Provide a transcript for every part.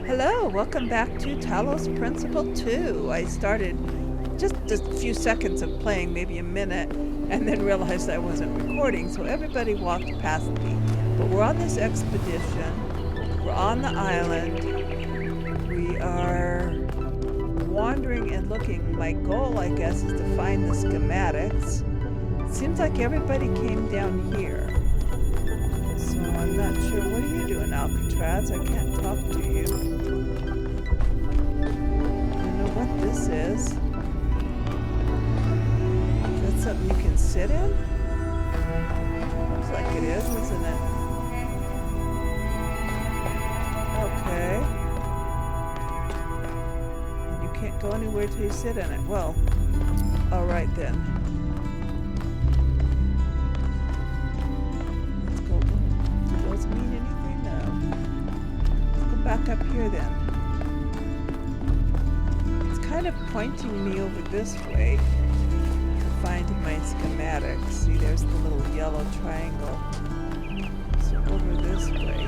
Hello, welcome back to Talos Principle 2. I started just a few seconds of playing, maybe a minute, and then realized I wasn't recording, so everybody walked past me. But we're on this expedition. We're on the island. We are wandering and looking. My goal, I guess, is to find the schematics. It seems like everybody came down here. So I'm not sure. What are you doing, Alcatraz? I can't talk to you. I don't know what this is. Is that something you can sit in? Looks like it is, isn't it? Okay. And you can't go anywhere till you sit in it. Well, alright then. Let's go. Do those mean anything? No. Let's go back up here then. It's kind of pointing me over this way to find my schematics. See, there's the little yellow triangle. So over this way.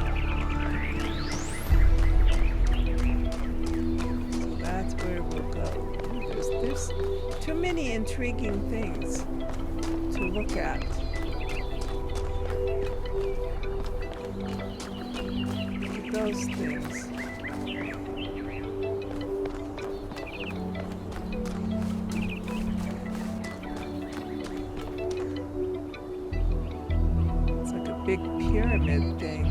So that's where we'll go. There's too many intriguing things to look at. Look at those things. Big pyramid thing.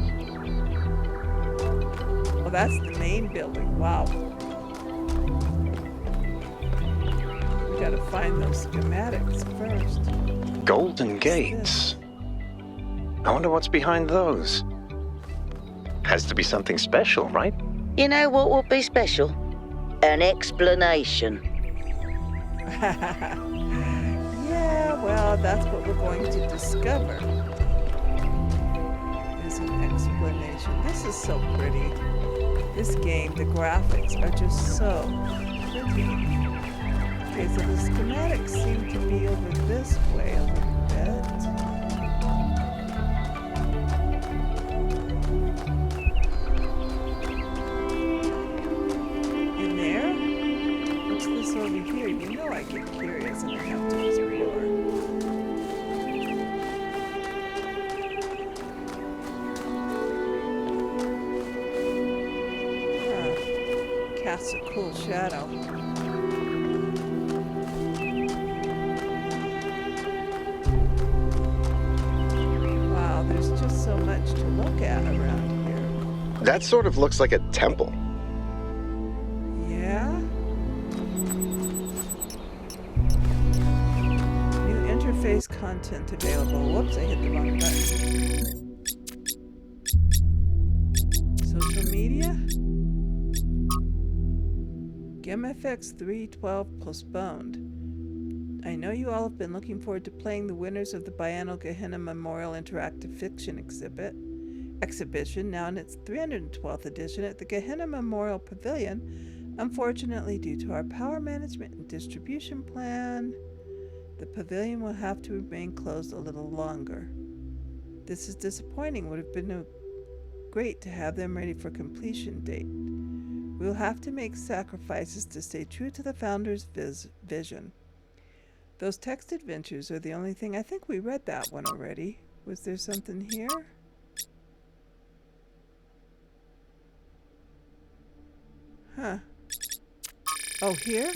Oh, that's the main building. Wow. We gotta find those schematics first. Golden gates. I wonder what's behind those. Has to be something special, right? You know what would be special? An explanation. Yeah, well, that's what we're going to discover. An explanation. This is so pretty. This game, the graphics are just so pretty. Okay, so the schematics seem to be over this way a little bit. In there? What's this over here? You know I get curious and I have to explore. Casts a cool shadow. Wow, there's just so much to look at around here. That sort of looks like a temple. Yeah? New interface content available. Whoops, I hit the wrong button. Social media? GameFX 312 postponed. I know you all have been looking forward to playing the winners of the Biennial Gehenna Memorial Interactive Fiction exhibition, now in its 312th edition at the Gehenna Memorial Pavilion. Unfortunately, due to our power management and distribution plan, the pavilion will have to remain closed a little longer. This is disappointing. Would have been great to have them ready for completion date. We'll have to make sacrifices to stay true to the founder's vision. Those text adventures are the only thing. I think we read that one already. Was there something here? Huh. Oh, here?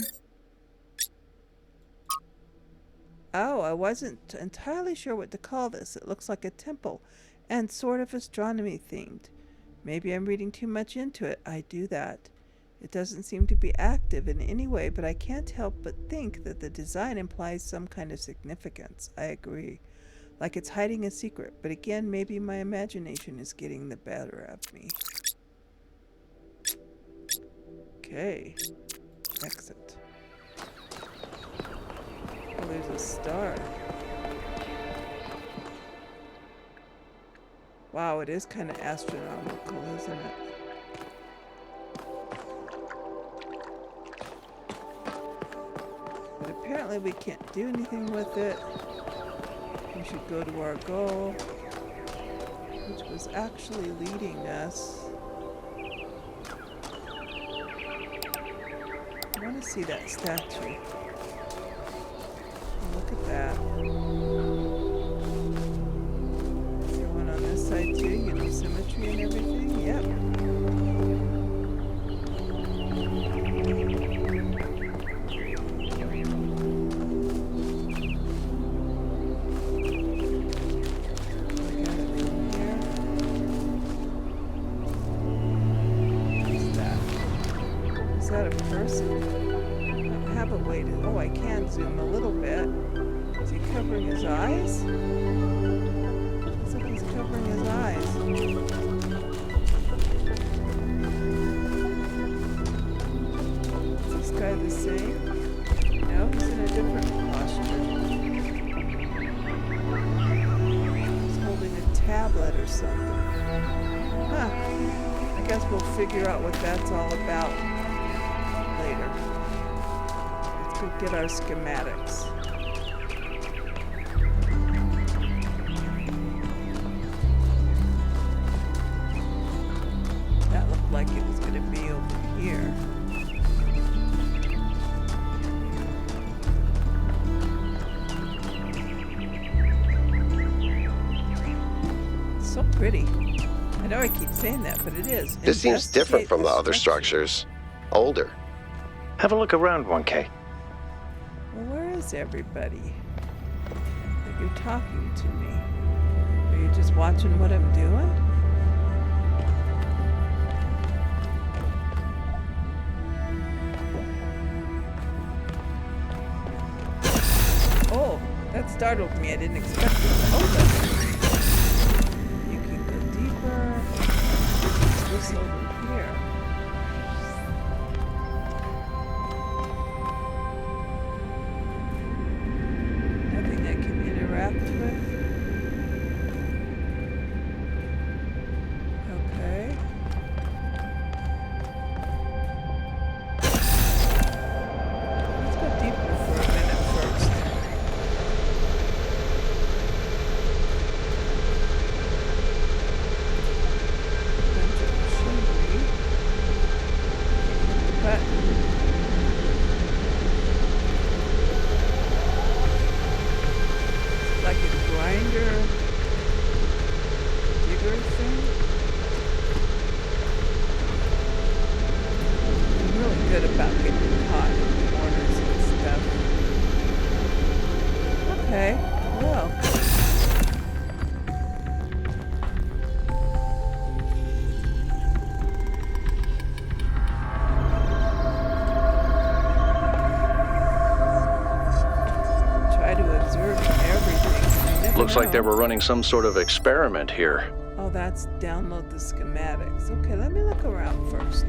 Oh, I wasn't entirely sure what to call this. It looks like a temple and sort of astronomy themed. Maybe I'm reading too much into it. I do that. It doesn't seem to be active in any way, but I can't help but think that the design implies some kind of significance. I agree. Like it's hiding a secret, but again, maybe my imagination is getting the better of me. Okay. Exit. Oh, there's a star. Wow, it is kind of astronomical, isn't it? But apparently we can't do anything with it. We should go to our goal, which was actually leading us see that statue. Look at that. Is there one on this side too? You know, symmetry and everything? Yep. Oh, I can zoom a little bit. Is he covering his eyes? Looks like he's covering his eyes. Is this guy the same? No, he's in a different posture. He's holding a tablet or something. Huh. I guess we'll figure out what that's all about later. Get our schematics. That looked like it was going to be over here. It's so pretty. I know I keep saying that, but it is. This seems different from the other structures. Older. Have a look around, 1K. Well, where is everybody? That you're talking to me? Are you just watching what I'm doing? Oh, that startled me. I didn't expect it. Oh, you can go deeper. What's this over here? Looks like they were running some sort of experiment here. Oh, that's download the schematics. Okay, let me look around first.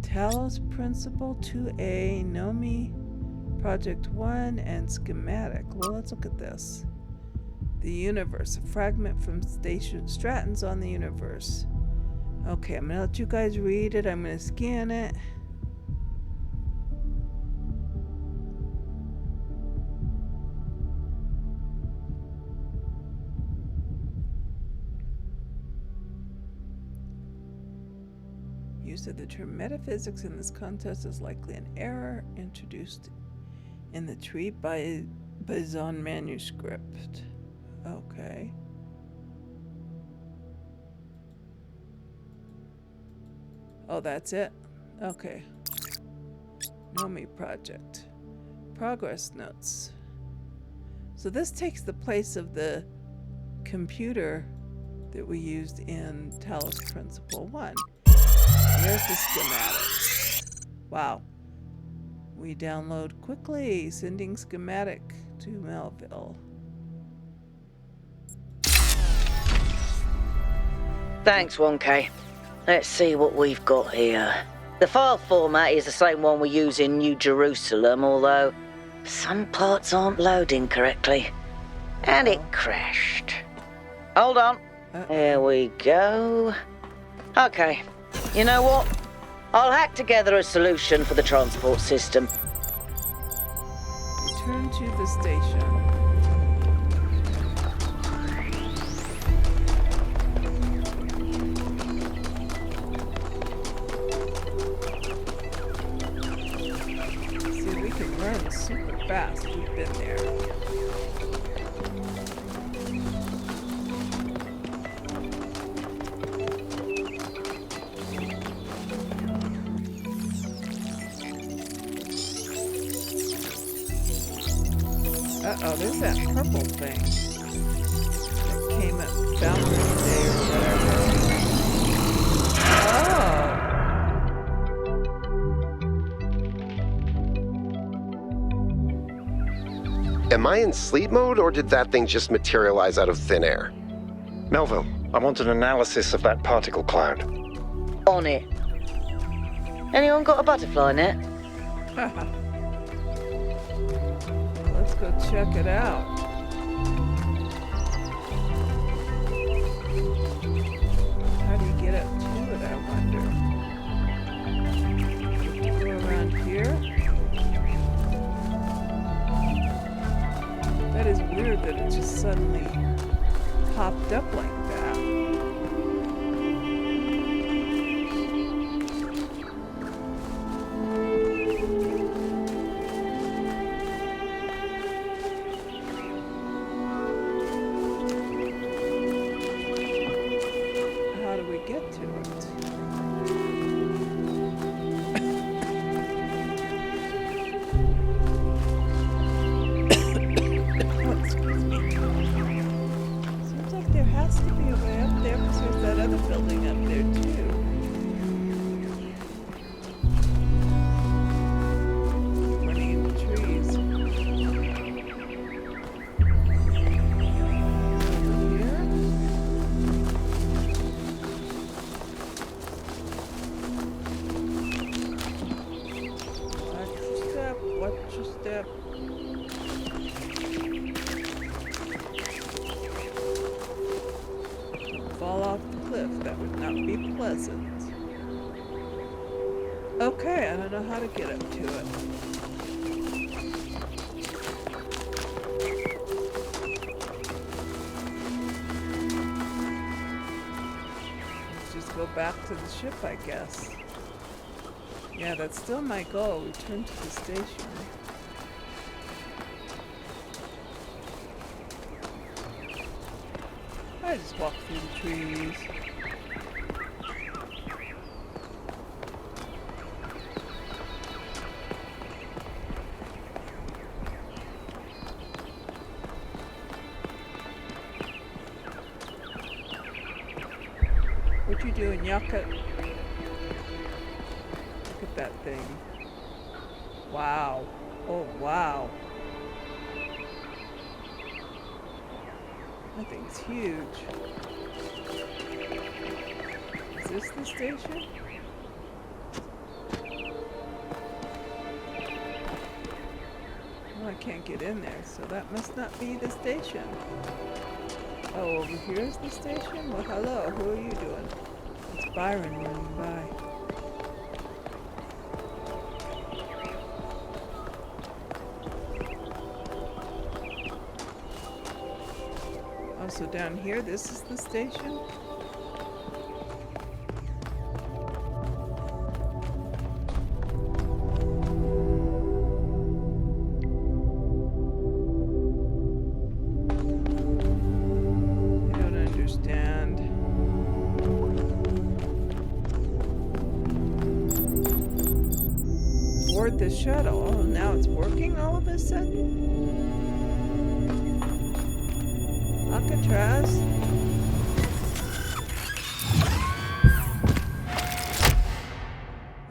Talos Principle 2A, Nomi, Project 1, and Schematic. Well, let's look at this. The universe, a fragment from Station Stratton's on the universe. Okay, I'm gonna let you guys read it. I'm gonna scan it. Use of the term metaphysics in this context is likely an error introduced in the tree by Bazan manuscript. Okay. Oh, that's it? Okay. Nomi project. Progress notes. So this takes the place of the computer that we used in Talos Principle 1. Here's the schematics. Wow. We download quickly. Sending schematic to Melville. Thanks, 1K. Let's see what we've got here. The file format is the same one we use in New Jerusalem, although some parts aren't loading correctly. And it crashed. Hold on. There we go. Okay. You know what? I'll hack together a solution for the transport system. Return to the station. See, we can run super fast. We've been there. Uh-oh, there's that purple thing that came at Boundary Day or whatever. Am I in sleep mode, or did that thing just materialize out of thin air? Melville, I want an analysis of that particle cloud. On it. Anyone got a butterfly net? Oh. Let's go check it out. How do you get up to it, I wonder? Have to go around here? That is weird that it just suddenly popped up like that. How do we get to it? Oh, excuse me. Seems like there has to be a way up there because there's that other building up there too. Running into trees. Over here? Watch your step. Don't fall off the cliff. That would not be pleasant. Okay, I don't know how to get up to it. Let's just go back to the ship, I guess. Yeah, that's still my goal. Return to the station. I just walk through the trees. What you doing, Yucca? Look at that thing. Wow. Oh, wow. That thing's huge. Is this the station? Well, I can't get in there, so that must not be the station. Oh, over here's the station? Well, hello. Who are you doing? It's Byron running by. Oh, so down here, this is the station? I don't understand. Board the shuttle. Oh, now it's working all of a sudden? Alcatraz?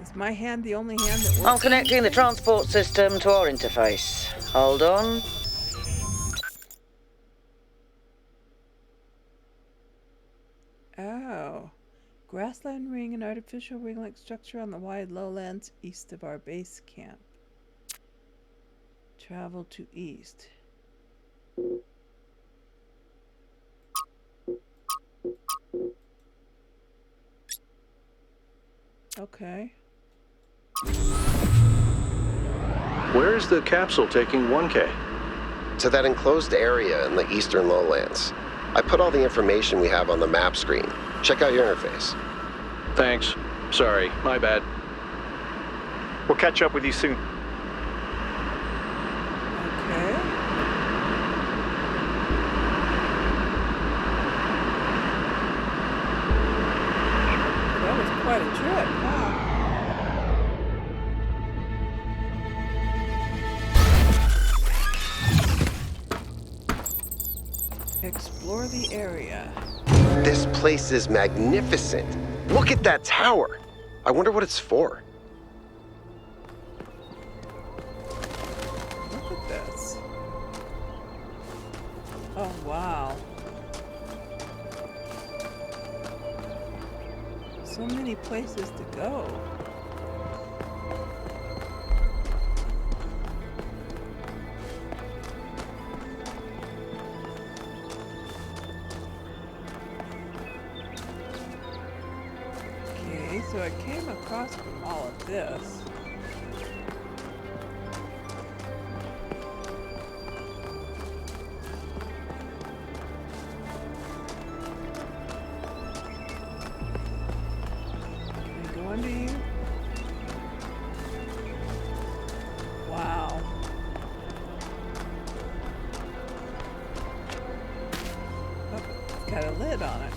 Is my hand the only hand that works? I'm connecting the transport system to our interface. Hold on. Oh. Grassland ring, an artificial ring-like structure on the wide lowlands east of our base camp. Travel to east. Okay. Where is the capsule taking 1K? To that enclosed area in the eastern lowlands. I put all the information we have on the map screen. Check out your interface. Thanks. Sorry, my bad. We'll catch up with you soon. Okay. That was quite a trip, huh? Explore the area. This place is magnificent. Look at that tower. I wonder what it's for. Look at this. Oh, wow. So many places to go. Okay, so I came across from all of this. Can I go under you? Wow. Oh, it's got a lid on it.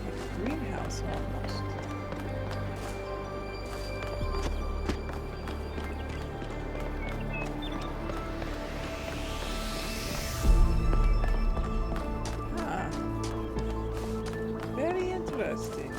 Like a greenhouse almost. Huh. Very interesting.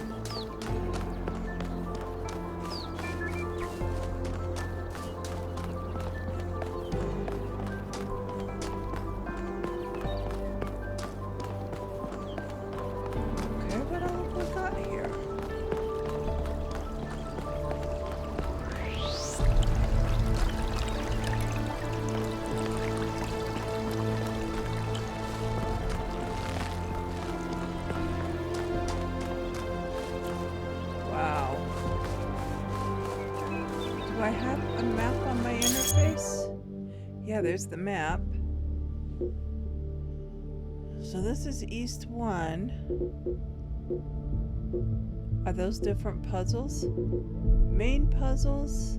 Okay, what else have we got here? Wow. Do I have a map on my interface? Yeah, there's the map. So this is East 1. Are those different puzzles? Main puzzles?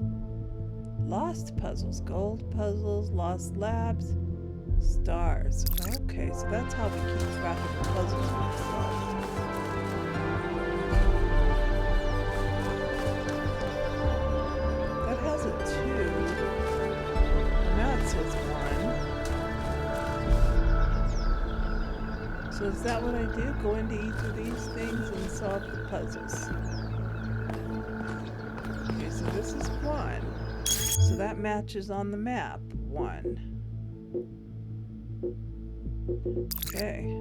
Lost puzzles. Gold puzzles, lost labs, stars. Okay, so that's how we keep track of the puzzles we solve. That has a 2. Now it says 1. So is that what I do? Go into each of these things and solve the puzzles. Okay, so this is 1. So that matches on the map. 1. Okay.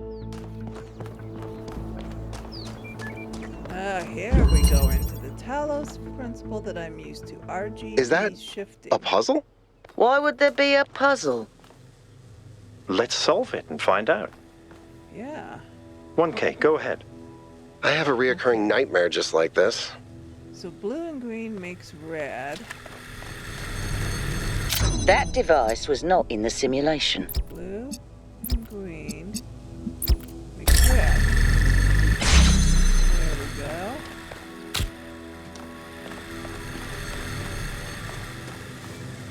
Here we go into the Talos Principle that I'm used to. RGB Is that shifting. a puzzle? Why would there be a puzzle? Let's solve it and find out. Yeah. 1K, go ahead. I have a reoccurring nightmare just like this. So blue and green makes red. That device was not in the simulation. Blue and green makes red. There we go.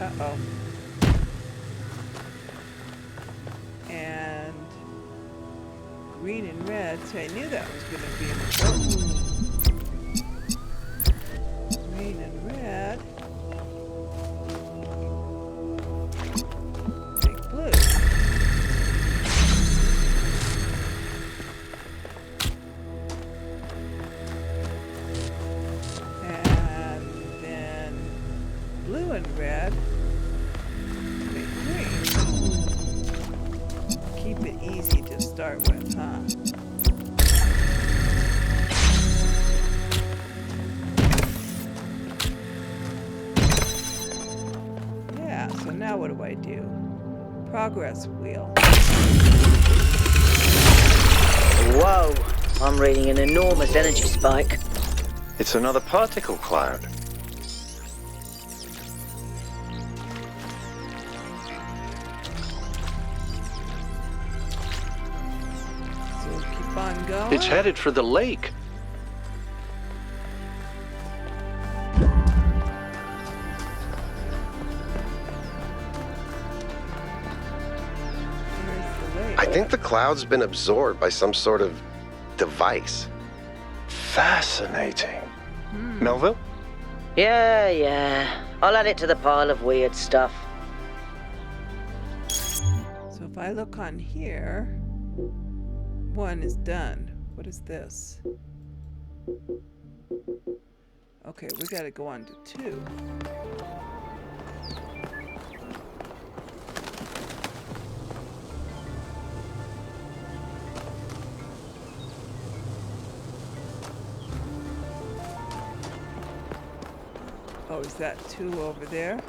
Uh-oh. And green and red, so I knew that was going to be important. Green and red make blue. And then blue and red make green. Keep it easy to start with, huh? Yeah, so now what do I do? Progress wheel. Whoa, I'm reading an enormous energy spike. It's another particle cloud. So keep on going. It's headed for the lake. Here's the lake. I think the cloud's been absorbed by some sort of device. Fascinating. Melville? Yeah. I'll add it to the pile of weird stuff. So if I look on here, 1 is done. What is this? Okay, we gotta go on to 2. Oh, is that 2 over there?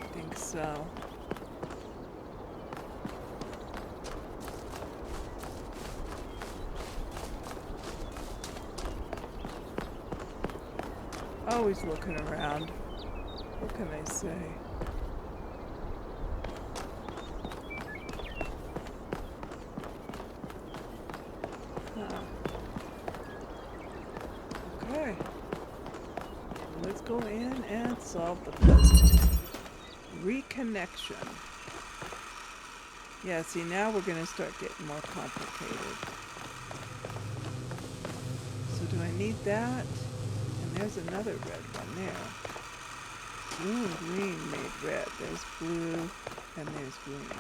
I think so. Always looking around. What can I say? Huh. Okay. Let's go in and solve the puzzle. Reconnection. Yeah, see, now we're going to start getting more complicated. So do I need that? And there's another red one there. Blue and green made red. There's blue and there's green.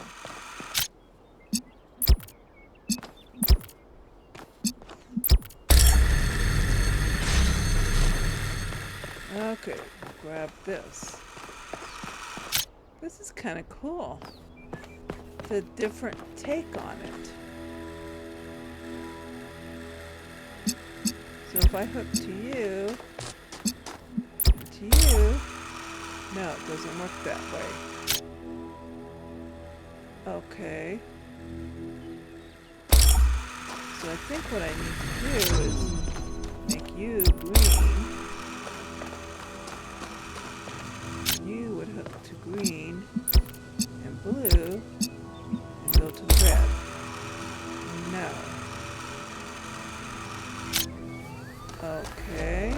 Okay, grab this. This is kind of cool. It's a different take on it. So if I hook to you, and to you, no, it doesn't work that way. Okay. So I think what I need to do is make you green. You would hook to green and blue and go to the red. No. Okay.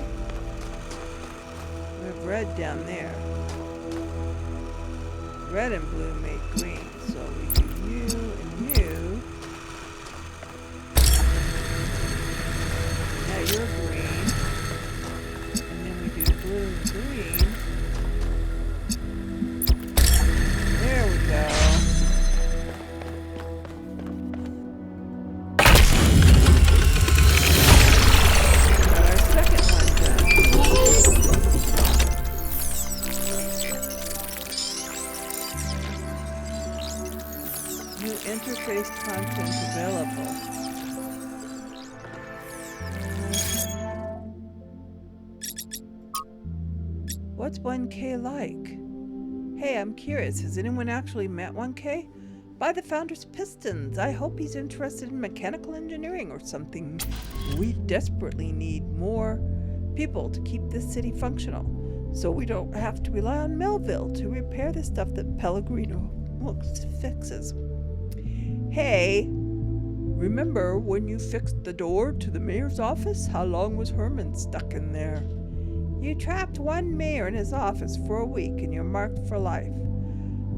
We have red down there. Red and blue make green, so we do you and you. Now you're green. And then we do blue and green. There we go. Got our second one done. New interface content available. What's 1K like? Hey, I'm curious. Has anyone actually met 1K? Buy the founder's pistons. I hope he's interested in mechanical engineering or something. We desperately need more people to keep this city functional, so we don't have to rely on Melville to repair the stuff that Pellegrino fixes. Hey, remember when you fixed the door to the mayor's office? How long was Herman stuck in there? You trapped one mayor in his office for a week and you're marked for life.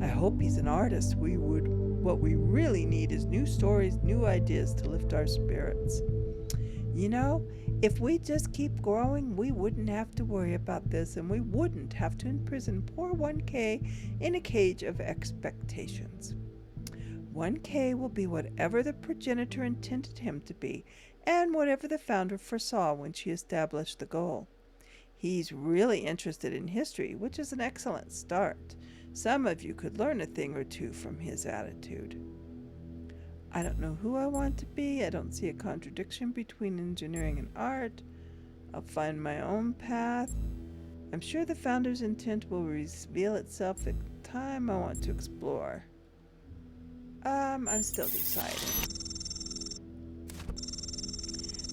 I hope he's an artist. What we really need is new stories, new ideas to lift our spirits. You know, if we just keep growing, we wouldn't have to worry about this, and we wouldn't have to imprison poor 1K in a cage of expectations. 1K will be whatever the progenitor intended him to be, and whatever the founder foresaw when she established the goal. He's really interested in history, which is an excellent start. Some of you could learn a thing or two from his attitude. I don't know who I want to be. I don't see a contradiction between engineering and art. I'll find my own path. I'm sure the founder's intent will reveal itself at the time I want to explore. I'm still deciding.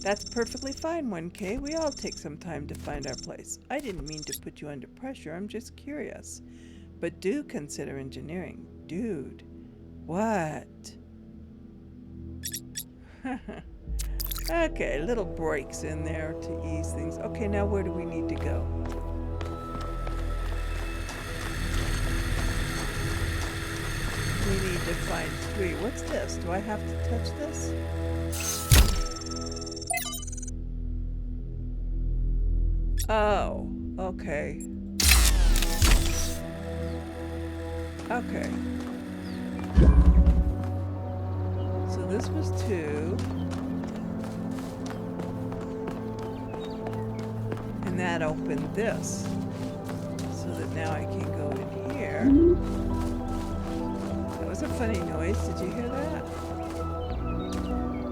That's perfectly fine, 1K. We all take some time to find our place. I didn't mean to put you under pressure. I'm just curious. But do consider engineering. Dude. What? Okay, little breaks in there to ease things. Okay, now where do we need to go? We need to find 3. What's this? Do I have to touch this? Oh, okay. Okay. So this was 2. And that opened this. So that now I can go in here. That was a funny noise. Did you hear that?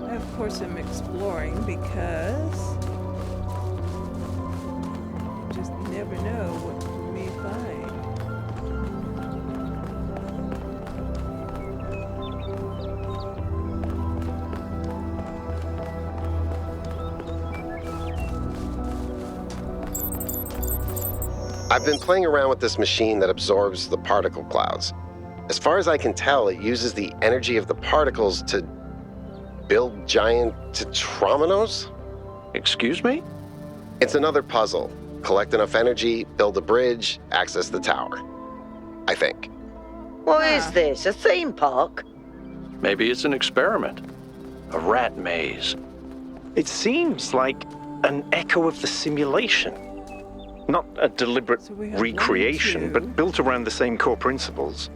I, of course, am exploring because you just never know what you may find. I've been playing around with this machine that absorbs the particle clouds. As far as I can tell, it uses the energy of the particles to build giant tetrominos? Excuse me? It's another puzzle. Collect enough energy, build a bridge, access the tower. I think. What is this? A theme park? Maybe it's an experiment. A rat maze. It seems like an echo of the simulation. Not a deliberate So we have recreation, 1, 2. but built around the same core principles.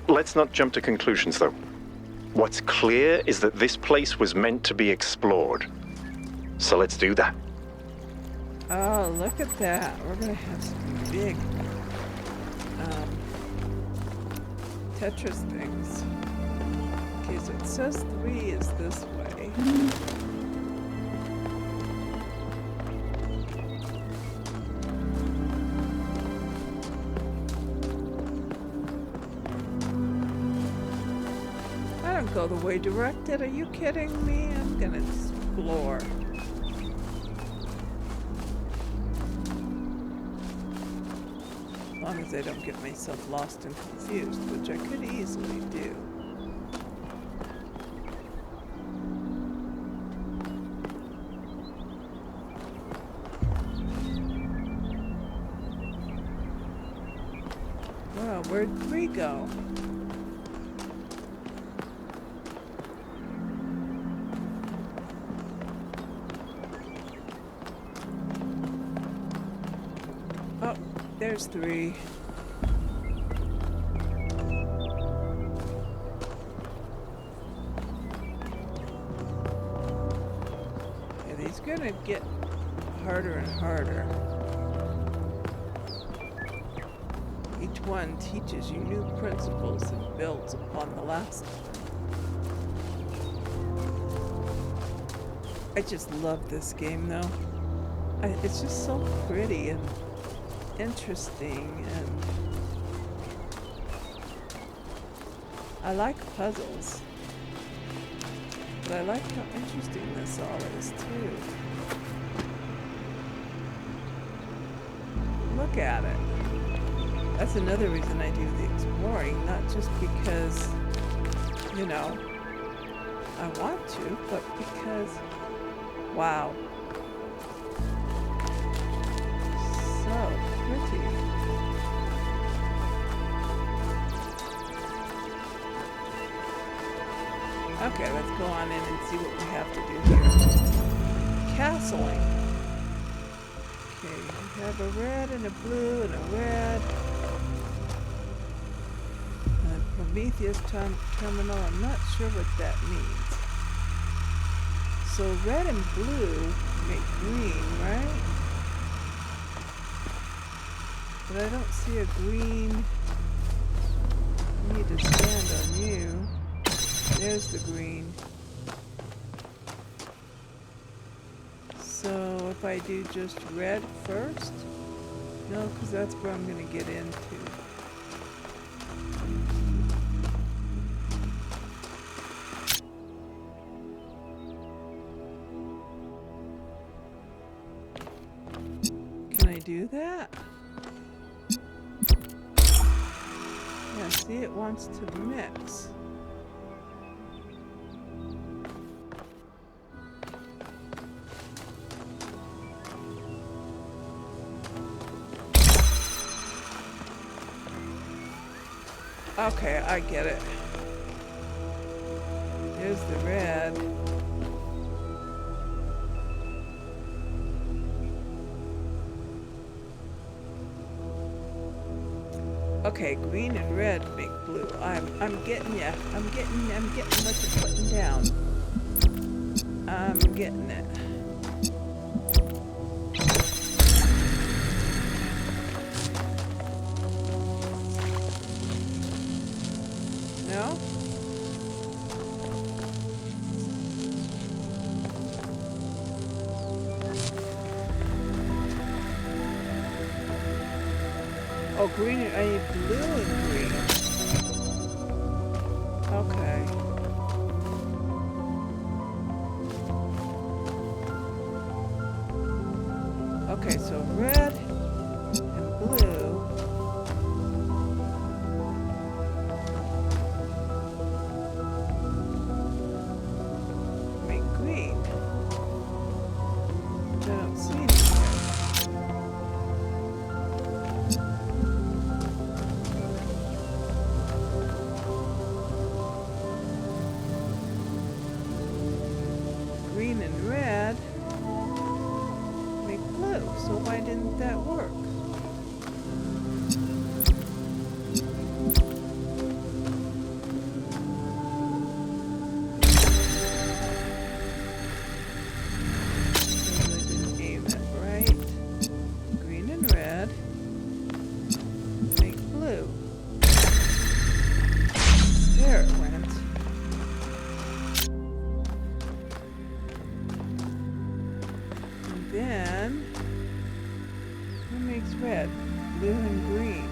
Let's not jump to conclusions, though. What's clear is that this place was meant to be explored. So let's do that. Oh, look at that. We're going to have some big Tetris things. Okay, so it says 3 is this way. I don't go the way directed. Are you kidding me? I'm going to explore. As long as I don't get myself lost and confused, which I could easily do. Well, where'd 3 go? Oh, there's 3. Yeah, these gonna get harder and harder. Each one teaches you new principles and builds upon the last. I just love this game though. It's just so pretty and interesting, and I like puzzles. But I like how interesting this all is, too. Look at it. That's another reason I do the exploring, not just because, you know, I want to, but because, wow. So pretty. Okay, let's go on in and see what we have to do here. Castling. Okay, we have a red and a blue and a red. And Prometheus terminal, I'm not sure what that means. So red and blue make green, right? But I don't see a green. I need to stand on you. There's the green. So if I do just red first? No, because that's where I'm going to get into. Can I do that? Yeah, see, it wants to mix. Okay, I get it. Here's the red. Okay, green and red make blue. I'm getting ya. I'm getting what you're putting down. I'm getting it. No? Oh, green, I need blue and green. Okay. Okay, so red and blue. Make green. I don't see anything. Green and red make blue, so why didn't that work? Because I didn't aim it right. Green and red make blue. There it went. Then, who makes red? Blue and green.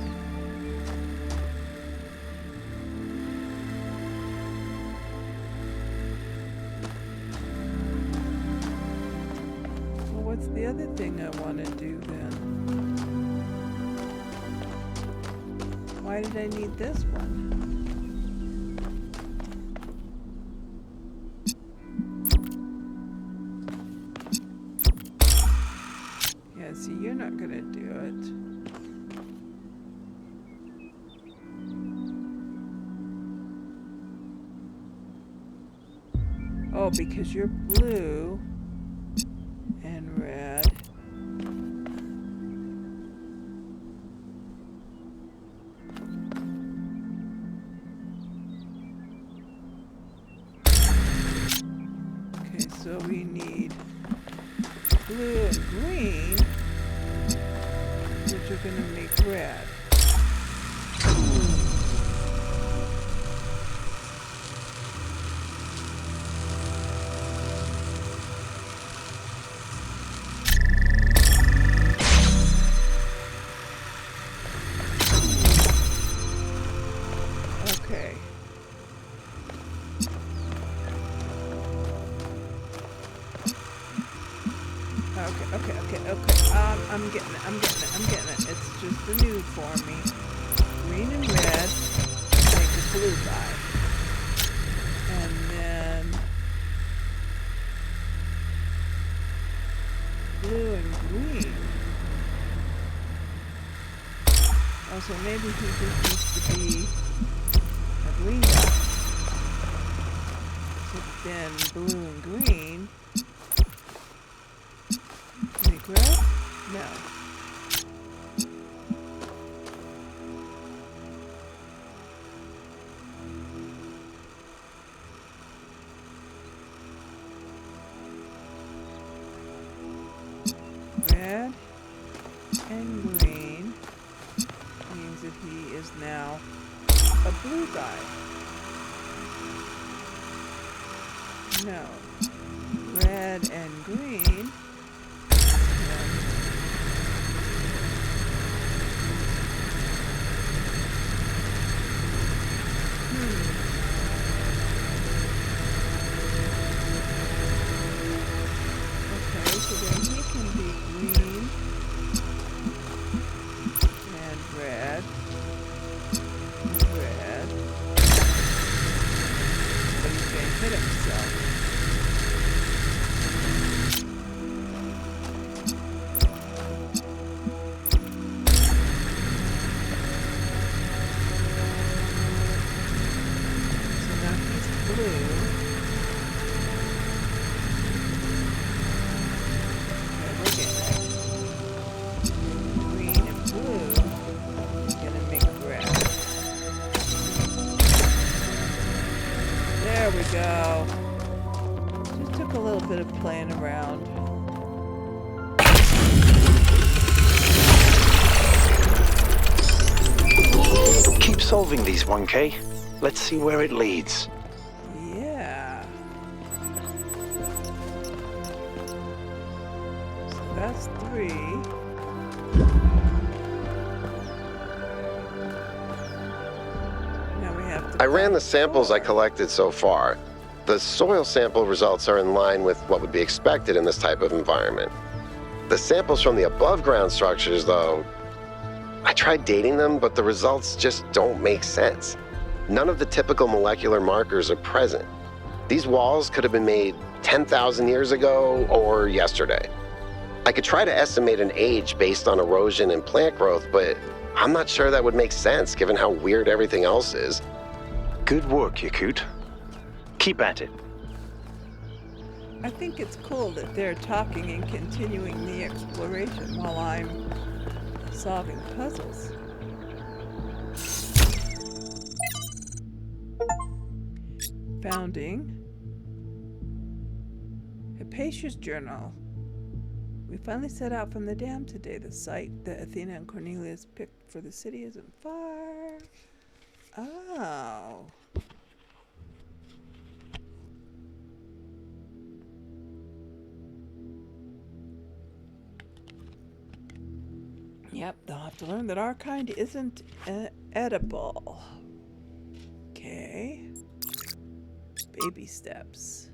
Well, what's the other thing I want to do then? Why did I need this one? Yeah, see, you're not gonna do it. Oh, because you're blue and red. Okay, so we need blue and green, which are gonna make red. Okay. I'm getting it. It's just the new for me. Green and red make a blue guy. And then blue and green. Oh, so maybe he just needs to be a green guy. So then blue and green make red? No. Red and green means that he is now a blue guy. No. Red and green. Okay, so then he can be green and red. Red. But he's going to hit himself. So now he's blue. Okay, we're getting it. Green and blue is going to make red. There we go. Just took a little bit of playing around. Keep solving these, 1K. Let's see where it leads. Yeah. So that's 3. Now we have to I ran the find samples I 4. collected so far. The soil sample results are in line with what would be expected in this type of environment. The samples from the above ground structures, though, I tried dating them, but the results just don't make sense. None of the typical molecular markers are present. These walls could have been made 10,000 years ago or yesterday. I could try to estimate an age based on erosion and plant growth, but I'm not sure that would make sense given how weird everything else is. Good work, Yakut. Keep at it. I think it's cool that they're talking and continuing the exploration while I'm solving puzzles. Founding. Hypatia's journal. We finally set out from the dam today. The site that Athena and Cornelius picked for the city isn't far. Oh. Yep, they'll have to learn that our kind isn't edible. Okay. Baby steps.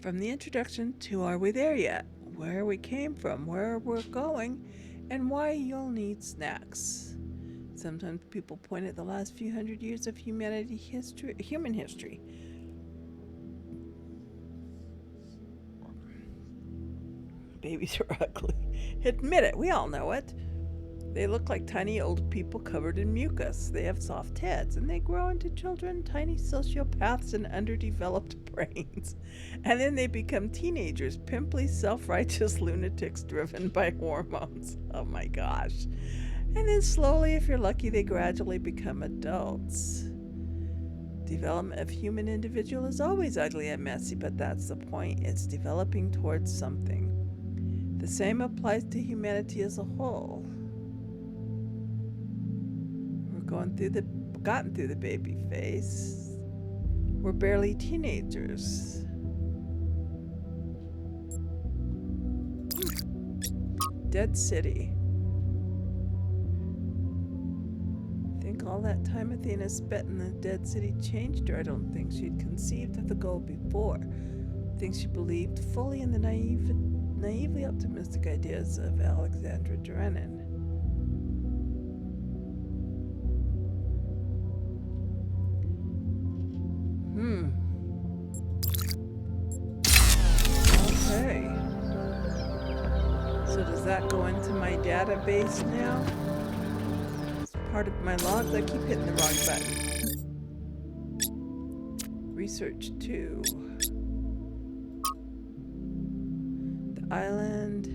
From the introduction to Are We There Yet? Where we came from, where we're going, and why you'll need snacks. Sometimes people point at the last few hundred years of human history. Babies are ugly. Admit it, we all know it. They look like tiny old people covered in mucus. They have soft heads, and they grow into children, tiny sociopaths, and underdeveloped brains. And then they become teenagers, pimply, self-righteous lunatics driven by hormones. Oh my gosh. And then slowly, if you're lucky, they gradually become adults. Development of human individual is always ugly and messy, but that's the point. It's developing towards something. The same applies to humanity as a whole. Gotten through the baby phase. We're barely teenagers. Dead city. Think all that time Athena spent in the dead city changed her. I don't think she'd conceived of the goal before. think she believed fully in the naively optimistic ideas of Alexandra Drennan. Okay. So does that go into my database now? It's part of my logs. I keep hitting the wrong button. Research 2. The island.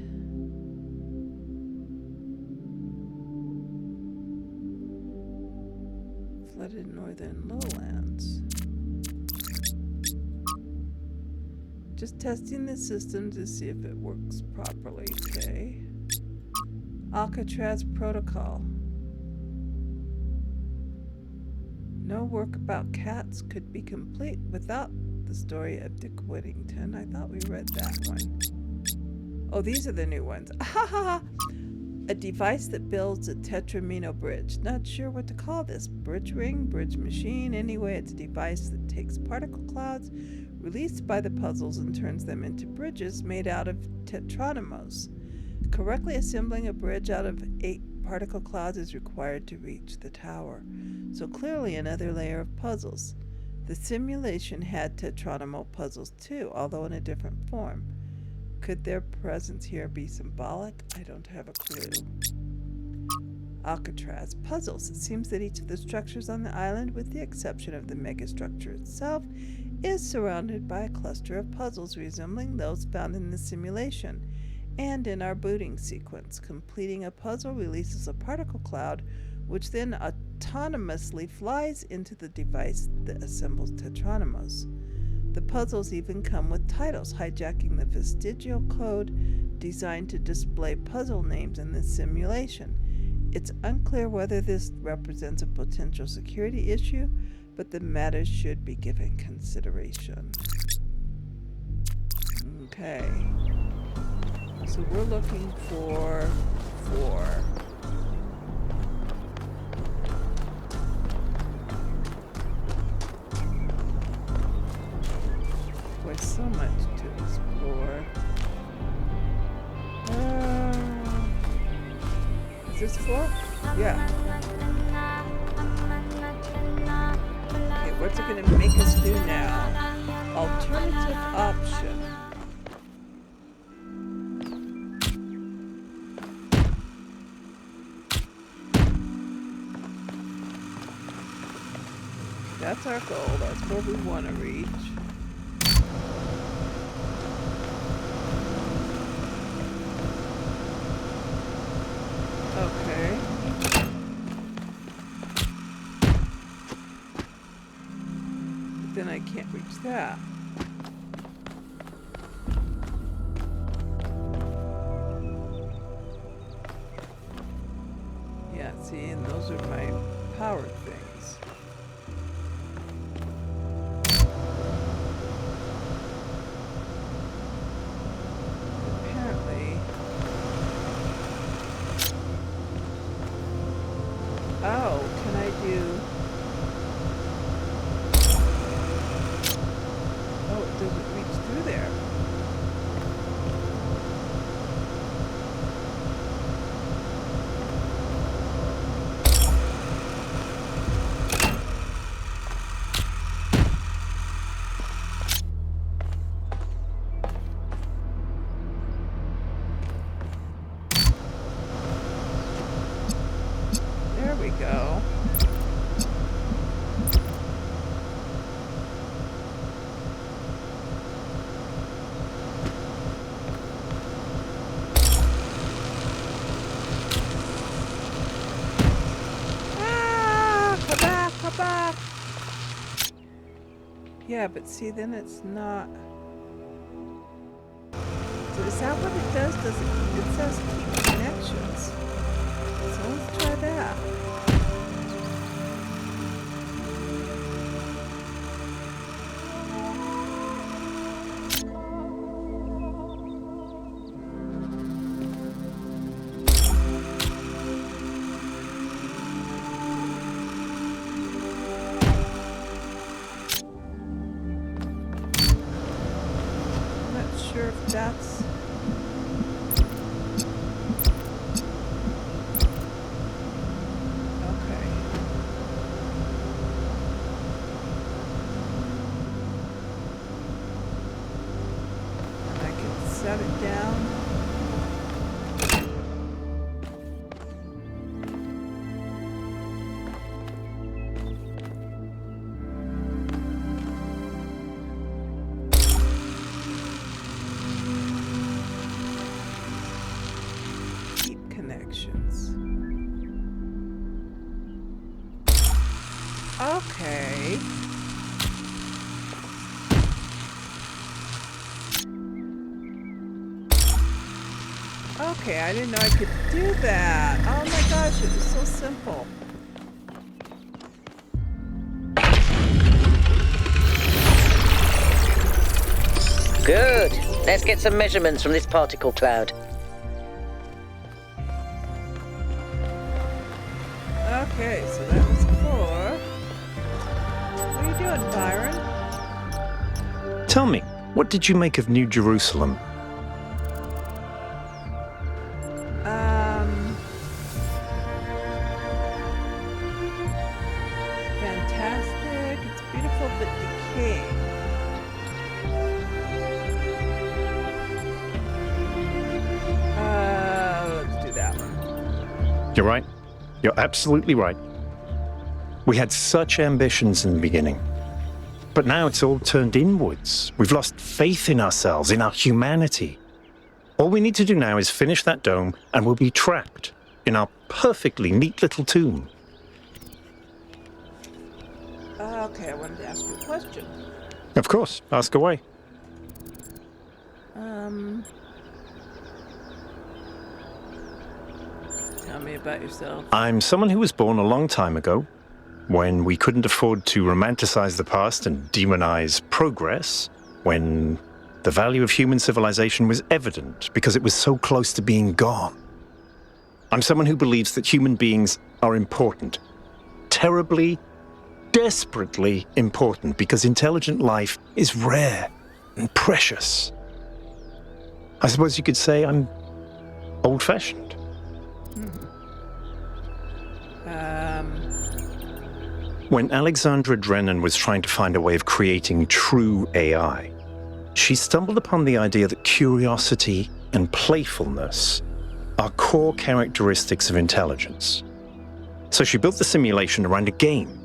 Flooded northern lowlands. Just testing the system to see if it works properly, okay? Alcatraz Protocol. No work about cats could be complete without the story of Dick Whittington. I thought we read that one. Oh, these are the new ones. A device that builds a tetramino bridge. Not sure what to call this. Bridge ring, bridge machine. Anyway, it's a device that takes particle clouds released by the puzzles and turns them into bridges made out of tetranimos. Correctly assembling a bridge out of 8 particle clouds is required to reach the tower. So clearly another layer of puzzles. The simulation had tetranimo puzzles too, although in a different form. Could their presence here be symbolic? I don't have a clue. Alcatraz puzzles. It seems that each of the structures on the island, with the exception of the megastructure itself, is surrounded by a cluster of puzzles resembling those found in the simulation and in our booting sequence. Completing a puzzle releases a particle cloud, which then autonomously flies into the device that assembles tetranimos. The puzzles even come with titles, hijacking the vestigial code designed to display puzzle names in this simulation. It's unclear whether this represents a potential security issue, but the matter should be given consideration. Okay. So we're looking for 4. Boy, so much to explore. Is this 4? Yeah. Okay, what's it gonna make us do now? Alternative option. That's our goal. That's where we want to reach. Okay. But then I can't reach that. Yeah, see, and those are my power things. Apparently. Oh, can I do... Oh, it doesn't reach through there. There we go. Come back, come back. Yeah, but see, then it's not. So is that what it does? Does it says keep connections. So let's try that. sure if that's... Okay. And I can set it down. Connections. Okay. Okay, I didn't know I could do that. Oh my gosh, it was so simple. Good. Let's get some measurements from this particle cloud. Okay, so that was 4. What are you doing, Byron? Tell me, what did you make of New Jerusalem? Fantastic. It's beautiful but decaying. Let's do that one. You're right. You're absolutely right. We had such ambitions in the beginning. But now it's all turned inwards. We've lost faith in ourselves, in our humanity. All we need to do now is finish that dome, and we'll be trapped in our perfectly neat little tomb. Okay, I wanted to ask you a question. Of course, ask away. Tell me about yourself. I'm someone who was born a long time ago, when we couldn't afford to romanticize the past and demonize progress, when the value of human civilization was evident because it was so close to being gone. I'm someone who believes that human beings are important, terribly, desperately important, because intelligent life is rare and precious. I suppose you could say I'm old-fashioned. When Alexandra Drennan was trying to find a way of creating true AI, she stumbled upon the idea that curiosity and playfulness are core characteristics of intelligence. So she built the simulation around a game,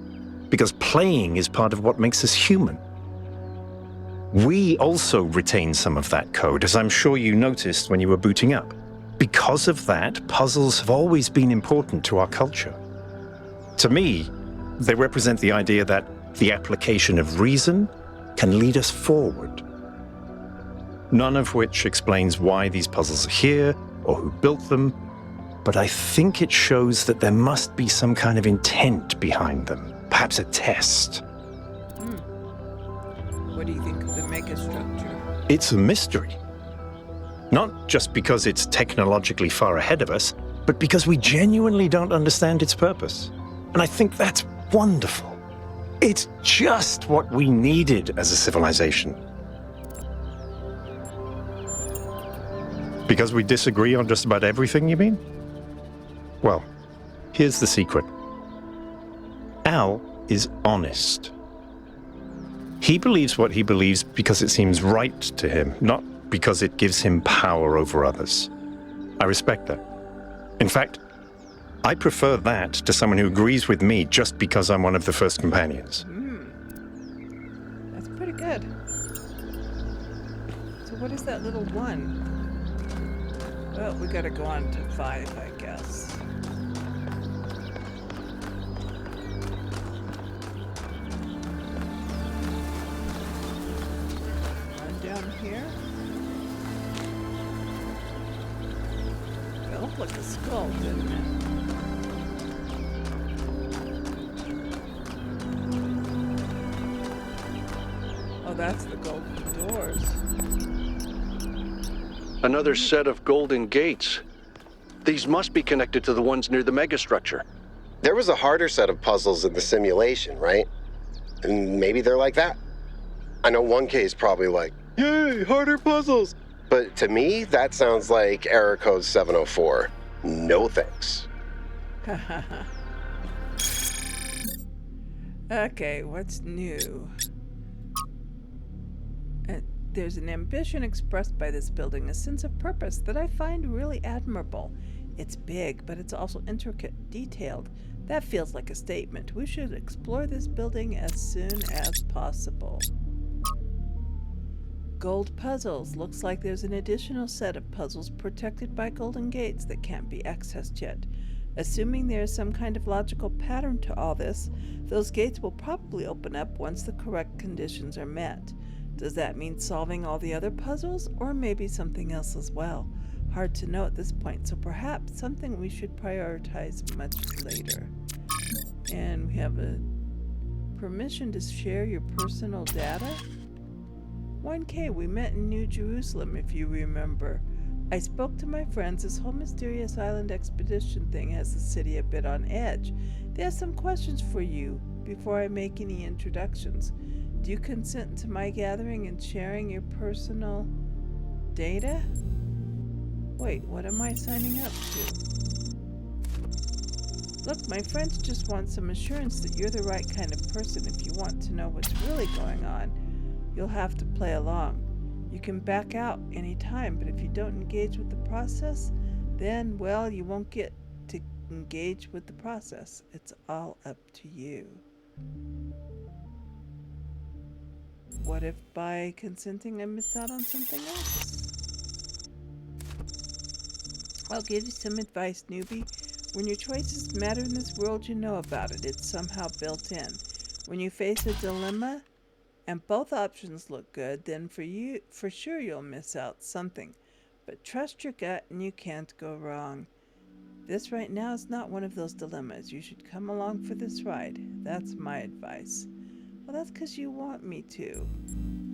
because playing is part of what makes us human. We also retain some of that code, as I'm sure you noticed when you were booting up. Because of that, puzzles have always been important to our culture. To me, they represent the idea that the application of reason can lead us forward. None of which explains why these puzzles are here or who built them, but I think it shows that there must be some kind of intent behind them, perhaps a test. What do you think of the megastructure? It's a mystery. Not just because it's technologically far ahead of us, but because we genuinely don't understand its purpose. And I think that's wonderful. It's just what we needed as a civilization. Because we disagree on just about everything, you mean? Well, here's the secret. Al is honest. He believes what he believes because it seems right to him, not because it gives him power over others. I respect that. In fact, I prefer that to someone who agrees with me just because I'm one of the first companions. That's pretty good. So what is that little 1? Well, we gotta go on to 5, I guess. One down here. It looked like a skull, didn't it? Oh, that's the golden doors. Another set of golden gates. These must be connected to the ones near the megastructure. There was a harder set of puzzles in the simulation, right? And maybe they're like that. I know 1K is probably like, yay, harder puzzles! But to me, that sounds like error code 704. No thanks. Okay, what's new? There's an ambition expressed by this building, a sense of purpose that I find really admirable. It's big, but it's also intricate, detailed. That feels like a statement. We should explore this building as soon as possible. Gold puzzles. Looks like there's an additional set of puzzles protected by golden gates that can't be accessed yet. Assuming there is some kind of logical pattern to all this, those gates will probably open up once the correct conditions are met. Does that mean solving all the other puzzles, or maybe something else as well? Hard to know at this point, so perhaps something we should prioritize much later. And we have a permission to share your personal data. 1K, we met in New Jerusalem, if you remember. I spoke to my friends. This whole mysterious island expedition thing has the city a bit on edge. They have some questions for you before I make any introductions. Do you consent to my gathering and sharing your personal data? Wait, what am I signing up to? Look, my friends just want some assurance that you're the right kind of person. If you want to know what's really going on, you'll have to play along. You can back out anytime, but if you don't engage with the process, then, well, you won't get to engage with the process. It's all up to you. What if by consenting I miss out on something else? I'll give you some advice, newbie. When your choices matter in this world, you know about it. It's somehow built in. When you face a dilemma and both options look good, then for sure you'll miss out something. But trust your gut and you can't go wrong. This right now is not one of those dilemmas. You should come along for this ride. That's my advice. Well, that's because you want me to.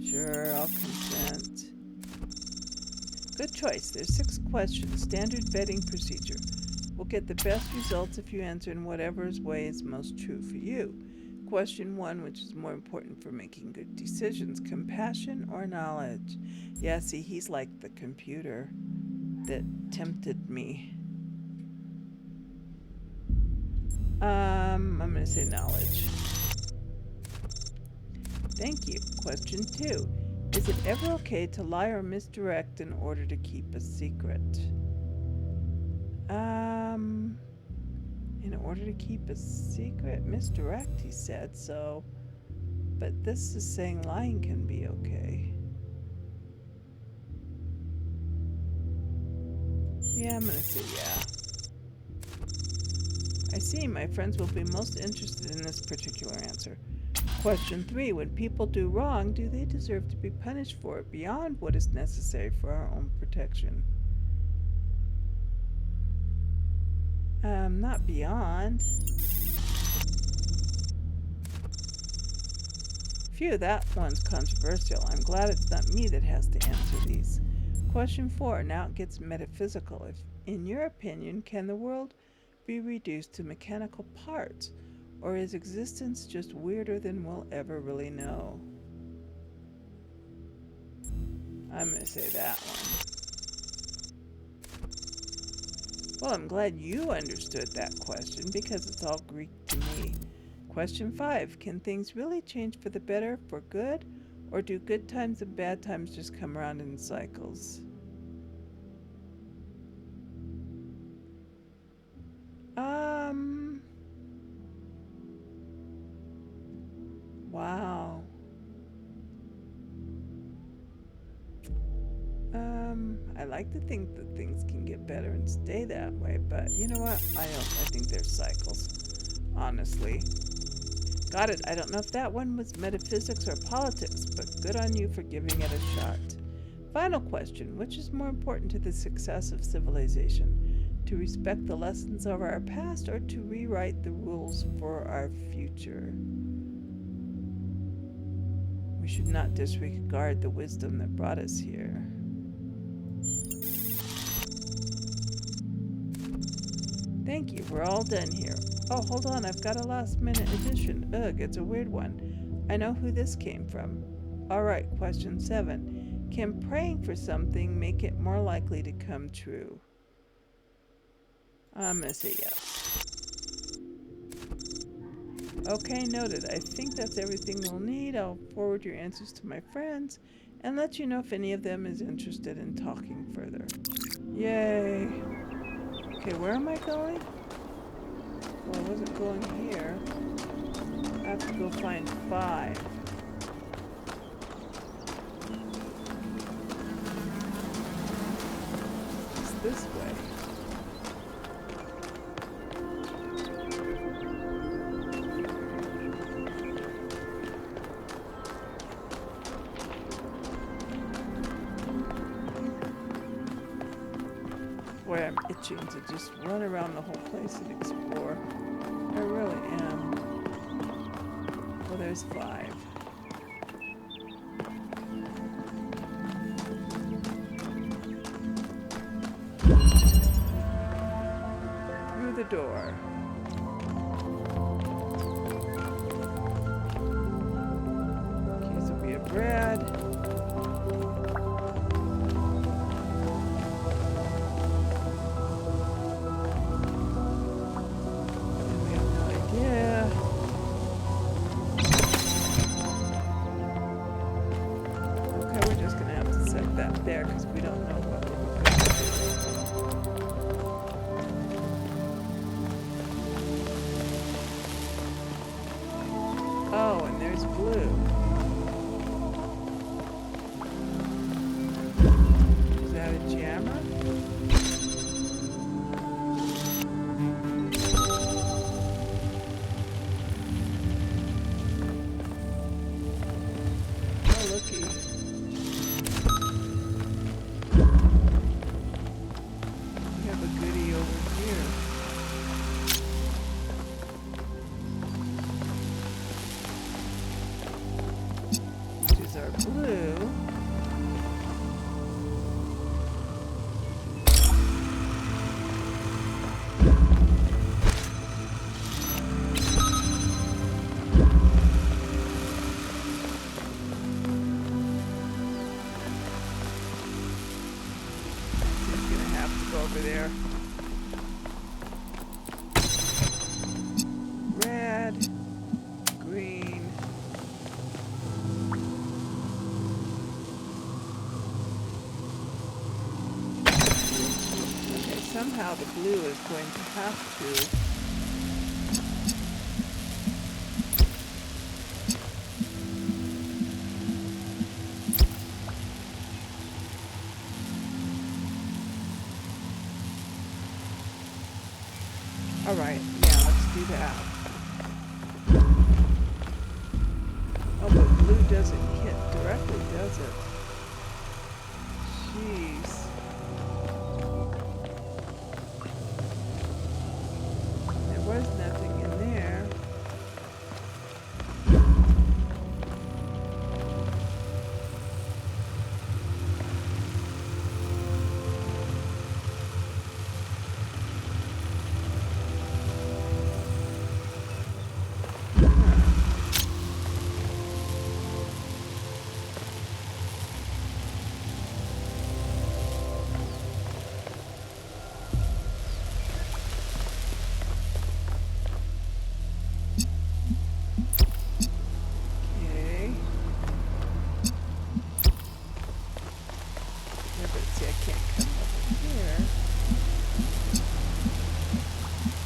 Sure, I'll consent. Good choice. There's 6 questions. Standard vetting procedure. We'll get the best results if you answer in whatever's way is most true for you. Question 1, which is more important for making good decisions. Compassion or knowledge? Yeah, see, he's like the computer that tempted me. I'm going to say knowledge. Thank you. Question 2. Is it ever okay to lie or misdirect in order to keep a secret? In order to keep a secret? Misdirect, he said, so... But this is saying lying can be okay. Yeah, I'm gonna say yeah. I see, my friends will be most interested in this particular answer. Question 3. When people do wrong, do they deserve to be punished for it beyond what is necessary for our own protection? Not beyond. Phew, that one's controversial. I'm glad it's not me that has to answer these. Question 4. Now it gets metaphysical. If, in your opinion, can the world be reduced to mechanical parts? Or is existence just weirder than we'll ever really know? I'm going to say that one. Well, I'm glad you understood that question because it's all Greek to me. Question 5. Can things really change for the better, for good? Or do good times and bad times just come around in cycles? Wow. I like to think that things can get better and stay that way, but you know what? I think there's cycles, honestly. Got it. I don't know if that one was metaphysics or politics, but good on you for giving it a shot. Final question. Which is more important to the success of civilization? To respect the lessons of our past or to rewrite the rules for our future? We should not disregard the wisdom that brought us here. Thank you, we're all done here. Oh, hold on, I've got a last minute addition. Ugh, it's a weird one. I know who this came from. Alright, question 7. Can praying for something make it more likely to come true? I'm going to say yes. Okay, noted. I think that's everything we'll need. I'll forward your answers to my friends and let you know if any of them is interested in talking further. Yay. Okay, where am I going? Well, I wasn't going here. I have to go find 5. It's this way. Boy, I'm itching to just run around the whole place and explore. I really am. Well, there's 5. Through the door. Quesadilla bread. There, because we don't know what we're going to do. Oh, and there's blue. Is that a jammer? Oh, looky. Blue. He's gonna have to go over there. Red, green. Somehow the blue is going to have to Alright, yeah, let's do that. Oh, but blue doesn't hit directly, does it? Jeez. Was nothing in there.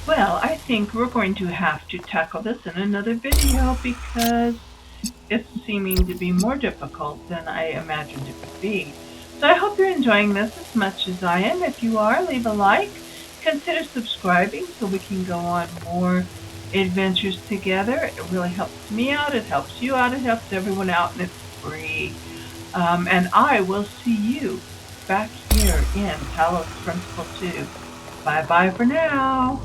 Well, I think we're going to have to tackle this in another video because it's seeming to be more difficult than I imagined it would be. So I hope you're enjoying this as much as I am. If you are, leave a like. Consider subscribing so we can go on more adventures together. It really helps me out. It helps you out. It helps everyone out, and it's free. And I will see you back here in Talos Principle 2. Bye-bye for now.